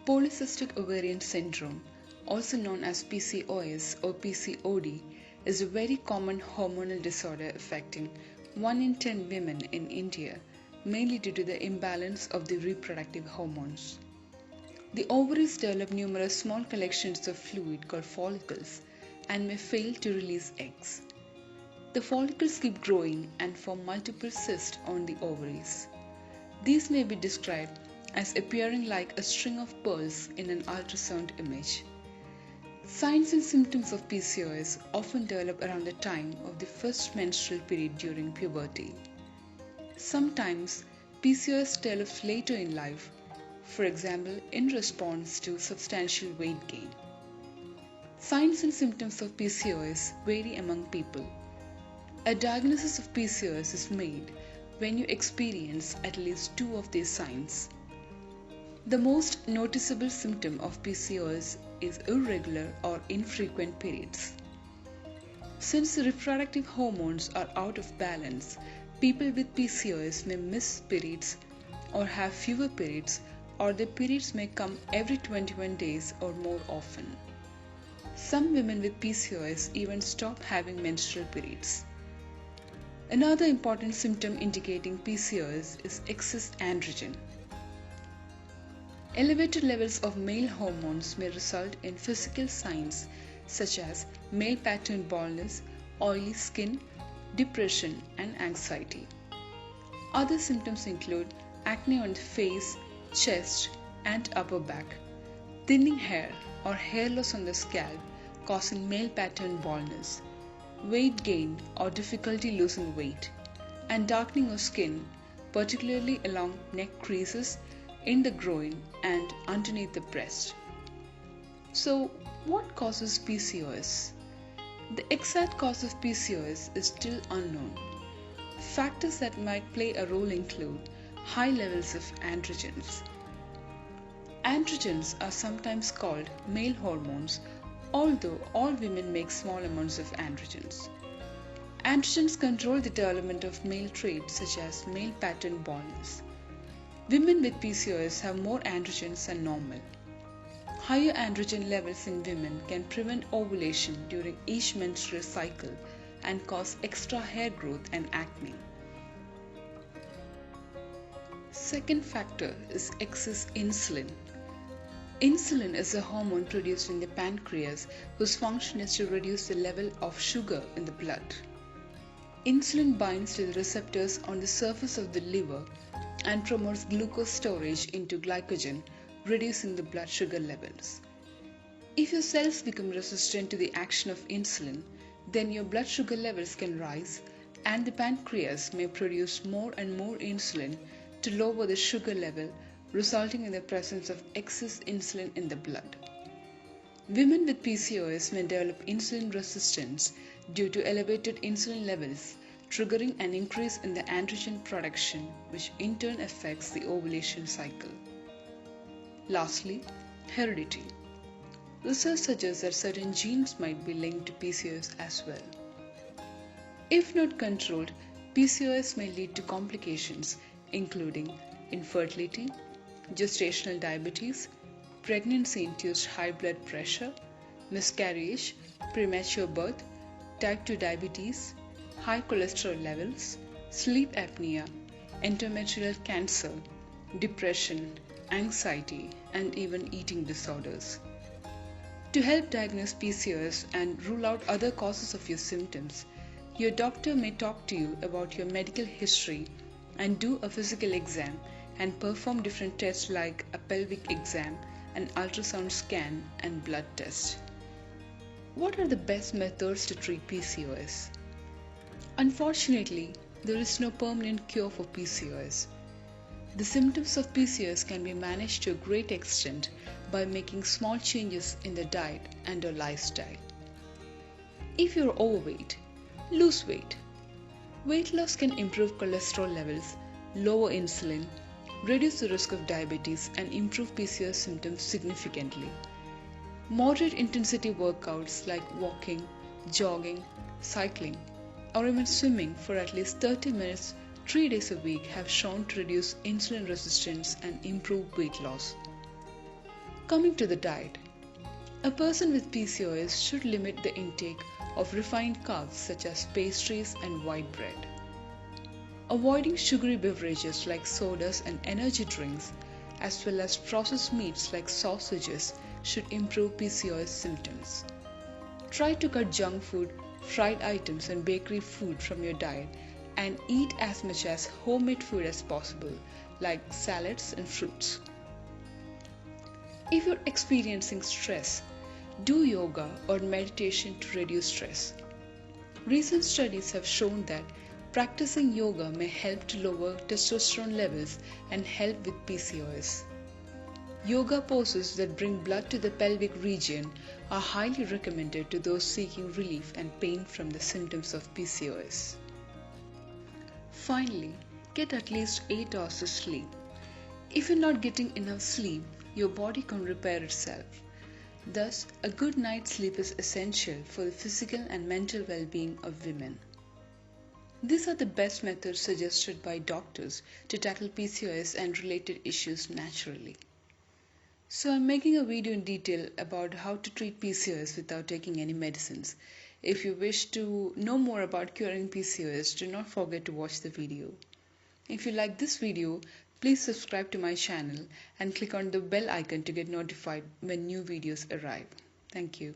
Polycystic ovarian syndrome, also known as PCOS or PCOD, is a very common hormonal disorder affecting 1 in 10 women in India, mainly due to the imbalance of the reproductive hormones. The ovaries develop numerous small collections of fluid called follicles and may fail to release eggs. The follicles keep growing and form multiple cysts on the ovaries. These may be described as appearing like a string of pearls in an ultrasound image. Signs and symptoms of PCOS often develop around the time of the first menstrual period during puberty. Sometimes PCOS develops later in life, for example, in response to substantial weight gain. Signs and symptoms of PCOS vary among people. A diagnosis of PCOS is made when you experience at least 2 of these signs. The most noticeable symptom of PCOS is irregular or infrequent periods. Since the reproductive hormones are out of balance, people with PCOS may miss periods or have fewer periods, or their periods may come every 21 days or more often. Some women with PCOS even stop having menstrual periods. Another important symptom indicating PCOS is excess androgen. Elevated levels of male hormones may result in physical signs such as male pattern baldness, oily skin, depression, and anxiety. Other symptoms include acne on the face, chest, and upper back, thinning hair or hair loss on the scalp causing male pattern baldness, weight gain or difficulty losing weight, and darkening of skin, particularly along neck creases, in the groin, and underneath the breast. So, what causes PCOS? The exact cause of PCOS is still unknown. Factors that might play a role include high levels of androgens. Androgens are sometimes called male hormones, although all women make small amounts of androgens. Androgens control the development of male traits such as male pattern baldness. Women with PCOS have more androgens than normal. Higher androgen levels in women can prevent ovulation during each menstrual cycle and cause extra hair growth and acne. Second factor is excess insulin. Insulin is a hormone produced in the pancreas whose function is to reduce the level of sugar in the blood. Insulin binds to the receptors on the surface of the liver and promotes glucose storage into glycogen, reducing the blood sugar levels. If your cells become resistant to the action of insulin, then your blood sugar levels can rise and the pancreas may produce more and more insulin to lower the sugar level, resulting in the presence of excess insulin in the blood. Women with PCOS may develop insulin resistance due to elevated insulin levels, triggering an increase in the androgen production, which in turn affects the ovulation cycle. Lastly, heredity. Research suggests that certain genes might be linked to PCOS as well. If not controlled, PCOS may lead to complications including infertility, gestational diabetes, pregnancy-induced high blood pressure, miscarriage, premature birth, type 2 diabetes, high cholesterol levels, sleep apnea, endometrial cancer, depression, anxiety, and even eating disorders. To help diagnose PCOS and rule out other causes of your symptoms, your doctor may talk to you about your medical history and do a physical exam and perform different tests like a pelvic exam, an ultrasound scan, and blood test. What are the best methods to treat PCOS? Unfortunately, there is no permanent cure for PCOS. The symptoms of PCOS can be managed to a great extent by making small changes in the diet and your lifestyle. If you're overweight, lose weight. Weight loss can improve cholesterol levels, lower insulin, reduce the risk of diabetes, and improve PCOS symptoms significantly. Moderate intensity workouts like walking, jogging, cycling, or even swimming for at least 30 minutes 3 days a week have shown to reduce insulin resistance and improve weight loss. Coming to the diet, a person with PCOS should limit the intake of refined carbs such as pastries and white bread. Avoiding sugary beverages like sodas and energy drinks, as well as processed meats like sausages, should improve PCOS symptoms. Try to cut junk food, fried items, and bakery food from your diet and eat as much as homemade food as possible, like salads and fruits. If you're experiencing stress, do yoga or meditation to reduce stress. Recent studies have shown that practicing yoga may help to lower testosterone levels and help with PCOS. Yoga poses that bring blood to the pelvic region are highly recommended to those seeking relief and pain from the symptoms of PCOS. Finally, get at least 8 hours of sleep. If you're not getting enough sleep, your body can repair itself. Thus, a good night's sleep is essential for the physical and mental well-being of women. These are the best methods suggested by doctors to tackle PCOS and related issues naturally. So I'm making a video in detail about how to treat PCOS without taking any medicines. If you wish to know more about curing PCOS, do not forget to watch the video. If you like this video, please subscribe to my channel and click on the bell icon to get notified when new videos arrive. Thank you.